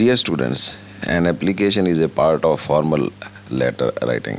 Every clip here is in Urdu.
Dear students, an application is a part of formal letter writing.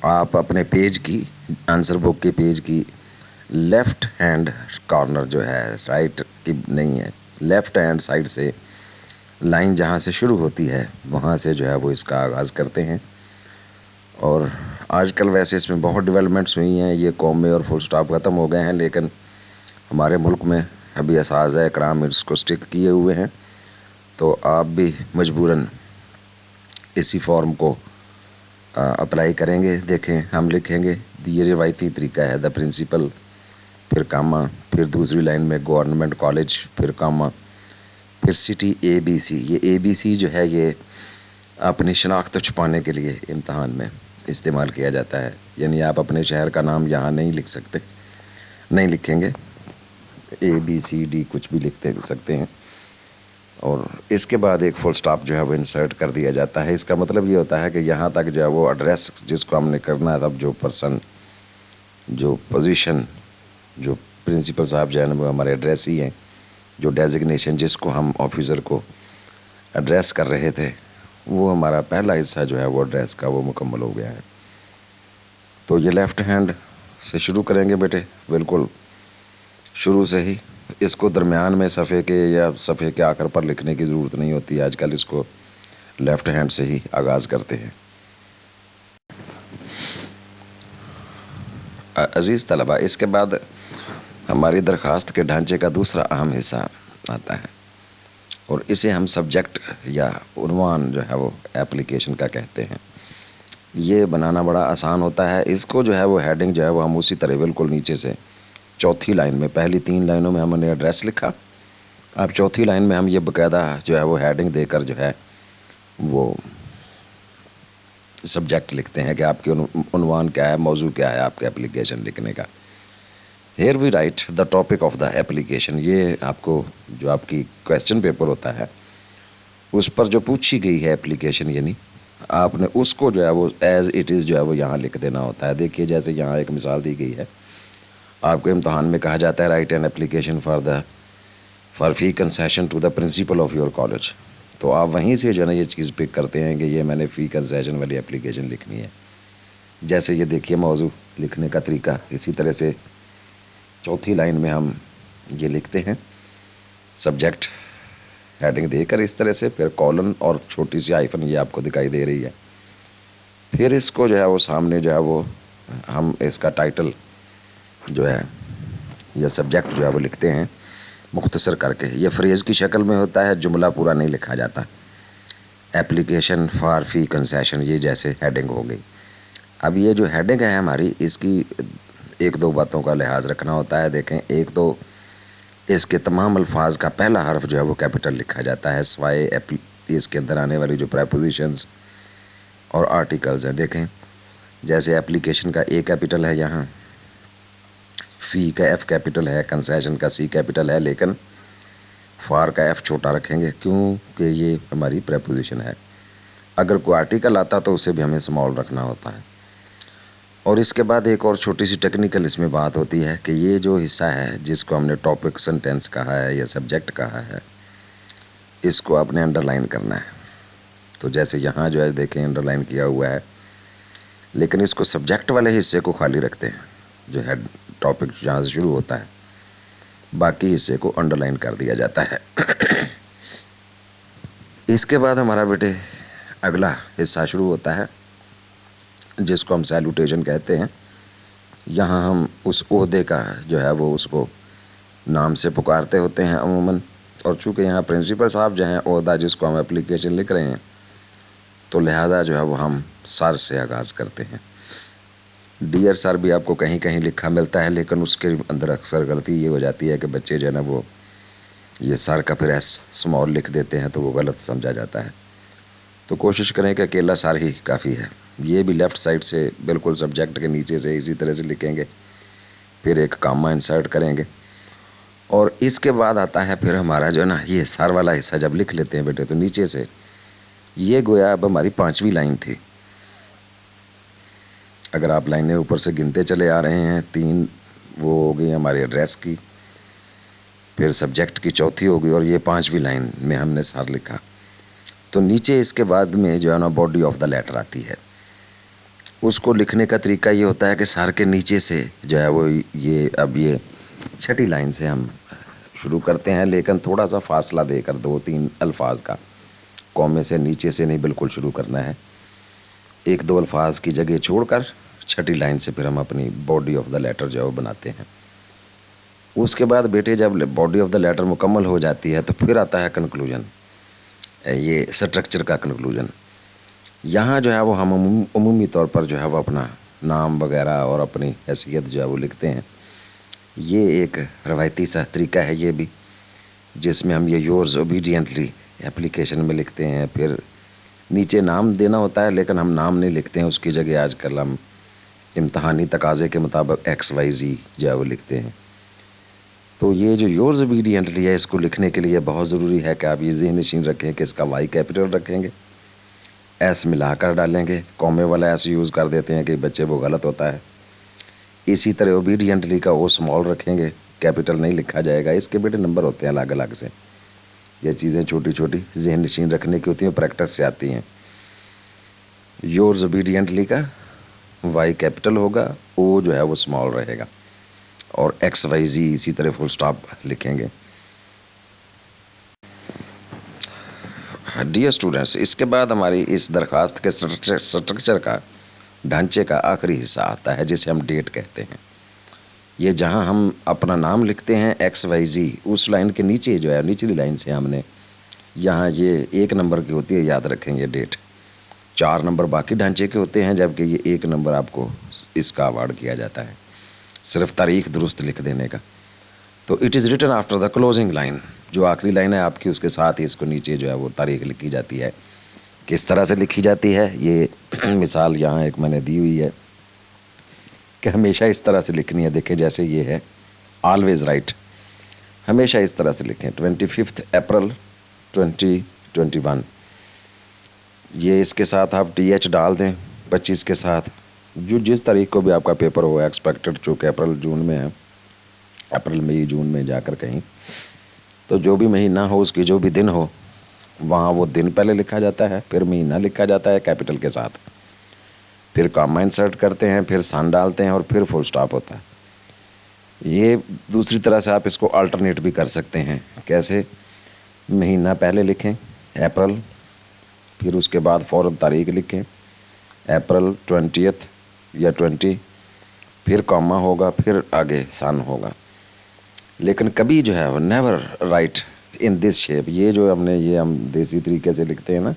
آپ اپنے پیج کی آنسر بک کے پیج کی لیفٹ ہینڈ کارنر جو ہے، رائٹ کی نہیں ہے، لیفٹ ہینڈ سائڈ سے لائن جہاں سے شروع ہوتی ہے وہاں سے جو ہے وہ اس کا آغاز کرتے ہیں۔ اور آج کل ویسے اس میں بہت ڈیولپمنٹس ہوئی ہیں، یہ قومے اور فل سٹاپ ختم ہو گئے ہیں، لیکن ہمارے ملک میں ابھی اساتذہ کرام اس کو اسٹک کیے ہوئے ہیں، تو آپ بھی مجبوراً اسی فارم کو اپلائی کریں گے۔ دیکھیں ہم لکھیں گے، یہ روایتی طریقہ ہے، دا پرنسپل، پھر کاما، پھر دوسری لائن میں گورنمنٹ کالج، پھر کاما، پھر سٹی اے بی سی۔ یہ اے بی سی جو ہے یہ اپنی شناخت چھپانے کے لیے امتحان میں استعمال کیا جاتا ہے، یعنی آپ اپنے شہر کا نام یہاں نہیں لکھ سکتے، نہیں لکھیں گے، اے بی سی ڈی کچھ بھی لکھتے سکتے ہیں، اور اس کے بعد ایک فل سٹاپ جو ہے وہ انسرٹ کر دیا جاتا ہے۔ اس کا مطلب یہ ہوتا ہے کہ یہاں تک جو ہے وہ ایڈریس جس کو ہم نے کرنا ہے، اب جو پرسن، جو پوزیشن، جو پرنسپل صاحب جو ہے وہ ہمارے ایڈریس ہی ہیں، جو ڈیزگنیشن جس کو ہم آفیسر کو ایڈریس کر رہے تھے، وہ ہمارا پہلا حصہ جو ہے وہ ایڈریس کا وہ مکمل ہو گیا ہے۔ تو یہ لیفٹ ہینڈ سے شروع کریں گے بیٹے، بالکل شروع سے ہی۔ اس کو درمیان میں صفحے کے یا صفحے کے آخر پر لکھنے کی ضرورت نہیں ہوتی، آج کل اس کو لیفٹ ہینڈ سے ہی آغاز کرتے ہیں۔ عزیز طلبہ، اس کے بعد ہماری درخواست کے ڈھانچے کا دوسرا اہم حصہ آتا ہے، اور اسے ہم سبجیکٹ یا عنوان جو ہے وہ اپلیکیشن کا کہتے ہیں۔ یہ بنانا بڑا آسان ہوتا ہے۔ اس کو جو ہے وہ ہیڈنگ جو ہے وہ ہم اسی طرح بالکل نیچے سے چوتھی لائن میں، پہلی 3 لائنوں میں ہم نے ایڈریس لکھا، اب چوتھی لائن میں ہم یہ باقاعدہ جو ہے وہ ہیڈنگ دے کر جو ہے وہ سبجیکٹ لکھتے ہیں کہ آپ کی عنوان کیا ہے، موضوع کیا ہے آپ کے اپلیکیشن لکھنے کا۔ Here we write the topic of the application. یہ آپ کو جو آپ کی کویسچن پیپر ہوتا ہے اس پر جو پوچھی گئی ہے اپلیکیشن، یعنی آپ نے اس کو جو ہے وہ ایز اٹ از جو ہے وہ یہاں لکھ دینا ہوتا ہے۔ دیکھیے جیسے یہاں ایک مثال دی گئی ہے، آپ کو امتحان میں کہا جاتا ہے write an application for fee concession to the principal of your college, تو آپ وہیں سے جو ہے نا یہ چیز پک کرتے ہیں کہ یہ میں نے فی کنسیشن والی اپلیکیشن لکھنی ہے۔ جیسے یہ دیکھیے موضوع لکھنے کا طریقہ، اسی طرح سے چوتھی لائن میں ہم یہ لکھتے ہیں سبجیکٹ ہیڈنگ دے کر اس طرح سے، پھر کولن اور چھوٹی سی آئیفن یہ آپ کو دکھائی دے رہی ہے، پھر اس کو جو ہے وہ سامنے جو ہے وہ ہم اس کا ٹائٹل جو ہے یا سبجیکٹ جو ہے وہ لکھتے ہیں مختصر کر کے۔ یہ فریز کی شکل میں ہوتا ہے، جملہ پورا نہیں لکھا جاتا۔ اپلیکیشن فار فی کنسیشن، یہ جیسے ہیڈنگ ہو گئی۔ اب یہ جو ہیڈنگ ہے ہماری، اس کی ایک دو باتوں کا لحاظ رکھنا ہوتا ہے۔ دیکھیں، ایک تو اس کے تمام الفاظ کا پہلا حرف جو ہے وہ کیپٹل لکھا جاتا ہے، سوائے اس کے اندر آنے والی جو پریپوزیشنز اور آرٹیکلز ہیں۔ دیکھیں جیسے اپلیکیشن کا اے کیپٹل ہے، یہاں فی کا ایف کیپٹل ہے، کنسیشن کا سی کیپٹل ہے، لیکن فار کا ایف چھوٹا رکھیں گے کیونکہ یہ ہماری پریپوزیشن ہے۔ اگر کوئی آرٹیکل آتا تو اسے بھی ہمیں اسمال رکھنا ہوتا ہے۔ اور اس کے بعد ایک اور چھوٹی سی ٹیکنیکل اس میں بات ہوتی ہے کہ یہ جو حصہ ہے جس کو ہم نے ٹاپک سنٹینس کہا ہے یا سبجیکٹ کہا ہے، اس کو آپ نے انڈر لائن کرنا ہے۔ تو جیسے یہاں جو ہے دیکھیں انڈر لائن کیا ہوا ہے، لیکن اس کو سبجیکٹ والے حصے کو خالی رکھتے ہیں، جو ہیڈ ٹاپک جہاں سے شروع ہوتا ہے، باقی حصے کو انڈر لائن کر دیا جاتا ہے۔ اس کے بعد ہمارا بیٹے اگلا حصہ شروع ہوتا ہے جس کو ہم سیلوٹیشن کہتے ہیں۔ یہاں ہم اس عہدے کا جو ہے وہ اس کو نام سے پکارتے ہوتے ہیں عموماً، اور چونکہ یہاں پرنسپل صاحب جو ہیں عہدہ جس کو ہم اپلیکیشن لکھ رہے ہیں، تو لہذا جو ہے وہ ہم سر سے آغاز کرتے ہیں۔ ڈیئر سر بھی آپ کو کہیں کہیں لکھا ملتا ہے، لیکن اس کے اندر اکثر غلطی یہ ہو جاتی ہے کہ بچے جو ہے نا وہ یہ سر کا پھر ایس اسمال لکھ دیتے ہیں، تو وہ غلط سمجھا جاتا ہے۔ تو کوشش کریں کہ اکیلا سر ہی کافی ہے۔ یہ بھی لیفٹ سائڈ سے بالکل سبجیکٹ کے نیچے سے اسی طرح سے لکھیں گے، پھر ایک کاما انسرٹ کریں گے، اور اس کے بعد آتا ہے پھر ہمارا جو ہے نا یہ سر والا حصہ جب لکھ لیتے ہیں بیٹے، تو نیچے سے یہ گویا اب ہماری 5ویں لائن تھی۔ اگر آپ لائنیں اوپر سے گنتے چلے آ رہے ہیں، 3 وہ ہو گئی ہمارے ایڈریس کی، پھر سبجیکٹ کی چوتھی ہو گئی، اور یہ 5ویں لائن میں ہم نے سر لکھا۔ تو نیچے اس کے بعد میں جو ہے نا باڈی آف دا لیٹر آتی ہے۔ اس کو لکھنے کا طریقہ یہ ہوتا ہے کہ سر کے نیچے سے جو ہے وہ یہ چھٹی لائن سے ہم شروع کرتے ہیں، لیکن تھوڑا سا فاصلہ دے کر 2-3 الفاظ کا، کومے سے نیچے سے نہیں بالکل شروع کرنا ہے، 1-2 الفاظ کی جگہ چھوڑ کر چھٹی لائن سے پھر ہم اپنی باڈی آف دا لیٹر جو ہے وہ بناتے ہیں۔ اس کے بعد بیٹے جب باڈی آف دا لیٹر مکمل ہو جاتی ہے تو پھر آتا ہے کنکلوژن، یہ سٹرکچر کا کنکلوژن۔ یہاں جو ہے وہ ہم عمومی طور پر جو ہے وہ اپنا نام وغیرہ اور اپنی حیثیت جو ہے وہ لکھتے ہیں۔ یہ ایک روایتی سا طریقہ ہے یہ بھی، جس میں ہم یہ یورز اوبیڈینٹلی اپلیکیشن میں لکھتے ہیں، پھر نیچے نام دینا ہوتا ہے لیکن ہم نام نہیں لکھتے ہیں، اس کی جگہ آج کل ہم امتحانی تقاضے کے مطابق XYZ جو ہے وہ لکھتے ہیں۔ تو یہ جو یورز اوبیڈینٹلی ہے، اس کو لکھنے کے لیے بہت ضروری ہے کہ آپ یہ ذہن نشین رکھیں کہ اس کا وائی کیپٹل رکھیں گے، ایس ملا کر ڈالیں گے، کومے والا ایس یوز کر دیتے ہیں کہ بچے وہ غلط ہوتا ہے۔ اسی طرح اوبیڈینٹلی کا او اسمال رکھیں گے، کیپٹل نہیں لکھا جائے گا۔ اس کے بیٹے نمبر ہوتے ہیں الگ الگ سے، یہ چیزیں چھوٹی چھوٹی ذہن نشین رکھنے کی ہوتی ہیں، پریکٹس سے آتی ہیں۔ یورز اوبیڈینٹلی کا وائی کیپٹل ہوگا، او جو ہے وہ اسمال رہے گا، اور XYZ اسی طرح فل سٹاپ لکھیں گے۔ ڈیئر اسٹوڈنٹس، اس کے بعد ہماری اس درخواست کے سٹرکچر کا ڈھانچے کا آخری حصہ آتا ہے، جسے ہم ڈیٹ کہتے ہیں۔ یہ جہاں ہم اپنا نام لکھتے ہیں XYZ، اس لائن کے نیچے جو ہے نچلی لائن سے ہم نے یہاں یہ 1 نمبر کی ہوتی ہے، یاد رکھیں گے ڈیٹ، 4 نمبر باقی ڈھانچے کے ہوتے ہیں، جبکہ یہ 1 نمبر آپ کو اس کا اوارڈ کیا جاتا ہے، صرف تاریخ درست لکھ دینے کا۔ تو it is written after the closing line, جو آخری لائن ہے آپ کی، اس کے ساتھ ہی اس کو نیچے جو ہے وہ تاریخ لکھی جاتی ہے۔ کس طرح سے لکھی جاتی ہے، یہ مثال یہاں ایک میں نے دی ہوئی ہے کہ ہمیشہ اس طرح سے لکھنی ہے۔ دیکھیں جیسے یہ ہے آلویز رائٹ، ہمیشہ اس طرح سے لکھیں 25 اپریل 2021، یہ اس کے ساتھ آپ TH ڈال دیں 25 کے ساتھ، جو جس تاریخ کو بھی آپ کا پیپر ہو ایکسپیکٹڈ، چونکہ اپریل جون میں ہے، اپریل مئی جون میں جا کر کہیں، تو جو بھی مہینہ ہو اس کی جو بھی دن ہو وہاں وہ دن پہلے لکھا جاتا ہے، پھر مہینہ لکھا جاتا ہے کیپٹل کے ساتھ، پھر کاما انسرٹ کرتے ہیں، پھر سن ڈالتے ہیں، اور پھر فل سٹاپ ہوتا ہے۔ یہ دوسری طرح سے آپ اس کو الٹرنیٹ بھی کر سکتے ہیں۔ کیسے؟ مہینہ پہلے لکھیں اپریل، پھر اس کے بعد فوراً تاریخ لکھیں اپریل 20 یا 20، پھر کاما ہوگا، پھر آگے سن ہوگا۔ لیکن کبھی جو ہے وہ نیور رائٹ ان دس شیپ، یہ جو ہم دیسی طریقے سے لکھتے ہیں نا،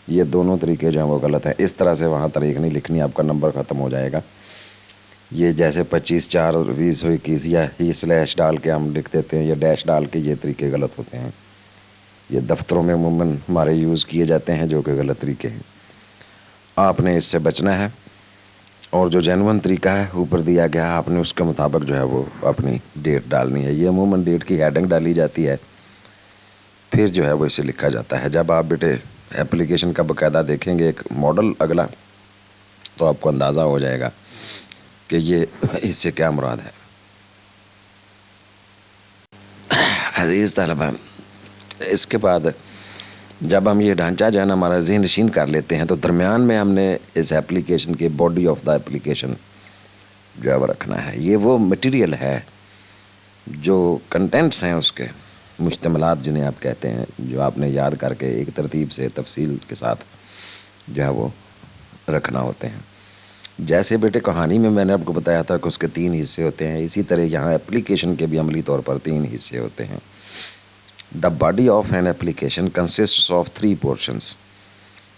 یہ دونوں طریقے جو ہیں وہ غلط ہیں۔ اس طرح سے وہاں تاریخ نہیں لکھنی، آپ کا نمبر ختم ہو جائے گا۔ یہ جیسے 25/4/2021 یا یہ سلیش ڈال کے ہم لکھ دیتے ہیں یا ڈیش ڈال کے، یہ طریقے غلط ہوتے ہیں۔ یہ دفتروں میں عموماً ہمارے یوز کیے جاتے ہیں، جو کہ غلط طریقے ہیں، آپ نے اس سے بچنا ہے۔ اور جو جینون طریقہ ہے اوپر دیا گیا، آپ نے اس کے مطابق جو ہے وہ اپنی ڈیٹ ڈالنی ہے۔ یہ عموماً ڈیٹ کی ہیڈنگ ڈالی جاتی ہے، پھر جو ہے وہ اسے لکھا جاتا ہے۔ جب آپ بیٹے اپلیکیشن کا باقاعدہ دیکھیں گے ایک ماڈل اگلا، تو آپ کو اندازہ ہو جائے گا کہ یہ اس سے کیا مراد ہے۔ عزیز طلبہ، اس کے بعد جب ہم یہ ڈھانچہ جو ہے نا ہمارا ذہن نشین کر لیتے ہیں، تو درمیان میں ہم نے اس اپلیکیشن کی باڈی آف دا اپلیکیشن جو ہے وہ رکھنا ہے۔ یہ وہ مٹیریل ہے جو کنٹینٹس ہیں اس کے مشتملات، جنہیں آپ کہتے ہیں، جو آپ نے یاد کر کے ایک ترتیب سے تفصیل کے ساتھ جو ہے وہ رکھنا ہوتے ہیں۔ جیسے بیٹے کہانی میں نے آپ کو بتایا تھا کہ اس کے 3 حصے ہوتے ہیں، اسی طرح یہاں اپلیکیشن کے بھی عملی طور پر 3 حصے ہوتے ہیں۔ The body of an application consists of 3 portions,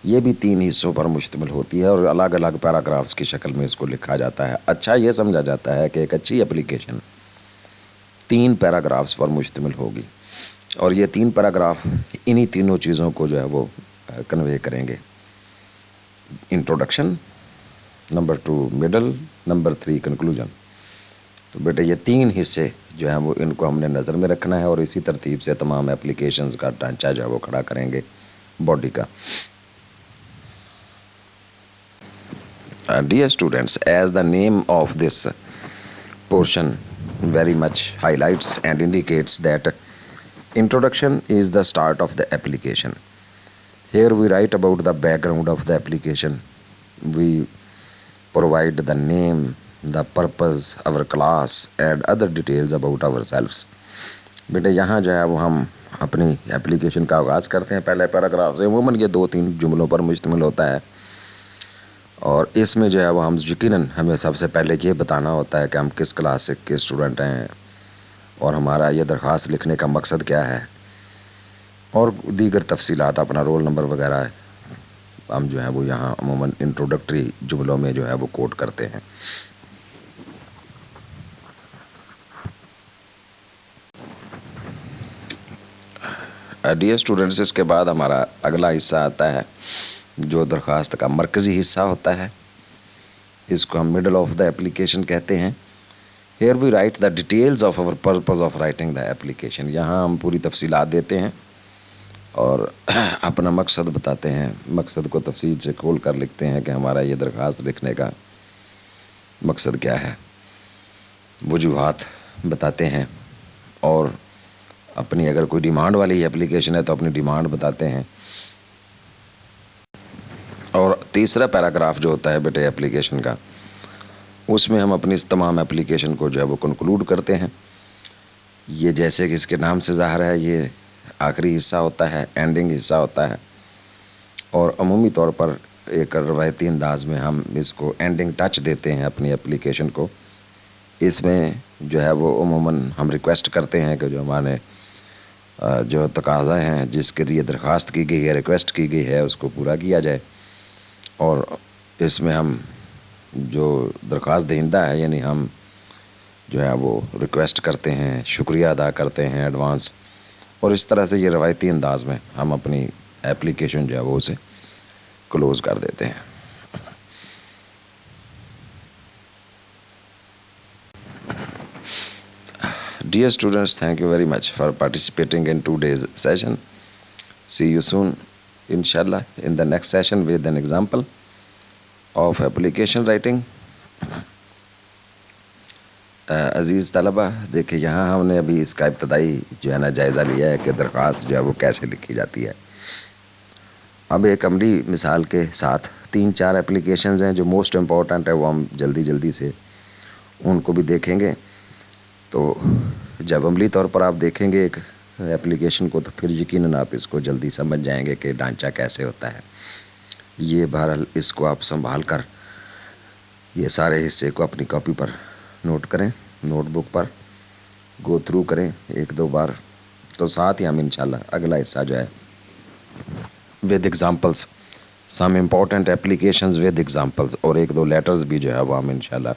یہ بھی 3 حصوں پر مشتمل ہوتی ہے، اور الگ الگ پیراگرافس کی شکل میں اس کو لکھا جاتا ہے۔ اچھا یہ سمجھا جاتا ہے کہ ایک اچھی اپلیکیشن 3 پیراگرافس پر مشتمل ہوگی، اور یہ 3 پیراگراف انہی تینوں چیزوں کو جو ہے وہ کنوے کریں گے۔ Introduction, number 2 middle, number 3 conclusion. تو بیٹے یہ 3 حصے جو ہیں وہ ان کو ہم نے نظر میں رکھنا ہے، اور اسی ترتیب سے تمام اپلیکیشنز کا ڈھانچہ جو ہے وہ کھڑا کریں گے باڈی کا۔ Dear students, as the name of this portion very much highlights and indicates that introduction is the start of the application. Here we write about the background of the application. We provide the name, the purpose, our class and other details about ourselves. بیٹے یہاں جو ہے وہ ہم اپنی اپلیکیشن کا آغاز کرتے ہیں پہلے پیراگراف سے. عموماً یہ 2-3 جملوں پر مشتمل ہوتا ہے اور اس میں جو ہے وہ ہم یقیناً ہمیں سب سے پہلے یہ بتانا ہوتا ہے کہ ہم کس کلاس سے کس اسٹوڈنٹ ہیں اور ہمارا یہ درخواست لکھنے کا مقصد کیا ہے اور دیگر تفصیلات، اپنا رول نمبر وغیرہ ہم جو ہے وہ یہاں عموماً انٹروڈکٹری جملوں میں جو ہے وہ کوٹ کرتے ہیں. ڈیئر اسٹوڈنٹس، اس کے بعد ہمارا اگلا حصہ آتا ہے جو درخواست کا مرکزی حصہ ہوتا ہے. اس کو ہم مڈل آف دا ایپلیکیشن کہتے ہیں. Here we write the details of our purpose of writing the application. یہاں ہم پوری تفصیلات دیتے ہیں اور اپنا مقصد بتاتے ہیں. مقصد کو تفصیل سے کھول کر لکھتے ہیں کہ ہمارا یہ درخواست لکھنے کا مقصد کیا ہے. وجوہات بتاتے ہیں اور اپنی اگر کوئی ڈیمانڈ والی ایپلیکیشن ہے تو اپنی ڈیمانڈ بتاتے ہیں. اور تیسرا پیراگراف جو ہوتا ہے بیٹے ایپلیکیشن کا، اس میں ہم اپنی اس تمام ایپلیکیشن کو جو ہے وہ کنکلوڈ کرتے ہیں. یہ جیسے کہ اس کے نام سے ظاہر ہے یہ آخری حصہ ہوتا ہے، اینڈنگ حصہ ہوتا ہے اور عمومی طور پر ایک روایتی انداز میں ہم اس کو اینڈنگ ٹچ دیتے ہیں اپنی ایپلیکیشن کو. اس میں جو ہے وہ عموماً ہم ریکویسٹ کرتے ہیں کہ جو ہمارے جو تقاضا ہیں جس کے لیے درخواست کی گئی ہے، ریکویسٹ کی گئی ہے، اس کو پورا کیا جائے. اور اس میں ہم جو درخواست دہندہ ہے یعنی ہم جو ہے وہ ریکویسٹ کرتے ہیں، شکریہ ادا کرتے ہیں ایڈوانس، اور اس طرح سے یہ روایتی انداز میں ہم اپنی ایپلیکیشن جو ہے وہ اسے کلوز کر دیتے ہیں. Dear students, thank you very much for participating in today's session. See you soon, inshallah, in the next session with an example of application writing. عزیز طلبہ، دیکھیں یہاں ہم نے ابھی اس کا ابتدائی جو ہے نا جائزہ لیا ہے کہ درخواست جو ہے وہ کیسے لکھی جاتی ہے. اب ایک عملی مثال کے ساتھ 3-4 ایپلیکیشنز ہیں جو موسٹ امپورٹنٹ ہے، وہ ہم جلدی سے ان کو بھی دیکھیں گے. تو جب عملی طور پر آپ دیکھیں گے ایک ایپلیکیشن کو تو پھر یقیناً آپ اس کو جلدی سمجھ جائیں گے کہ ڈھانچہ کیسے ہوتا ہے. یہ بہرحال اس کو آپ سنبھال کر یہ سارے حصے کو اپنی کاپی پر نوٹ کریں، نوٹ بک پر گو تھرو کریں 1-2 بار. تو ساتھ ہی ہم انشاءاللہ اگلا حصہ جو ہے with examples, some important applications with examples, اور 1-2 لیٹرز بھی جو ہے وہ ہم انشاءاللہ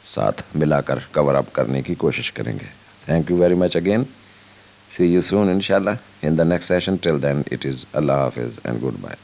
ساتھ ملا کر کور اپ کرنے کی کوشش کریں گے. Thank you very much again. See you soon انشاءاللہ in the next session. Till then it is اللہ حافظ اینڈ گڈ بائے.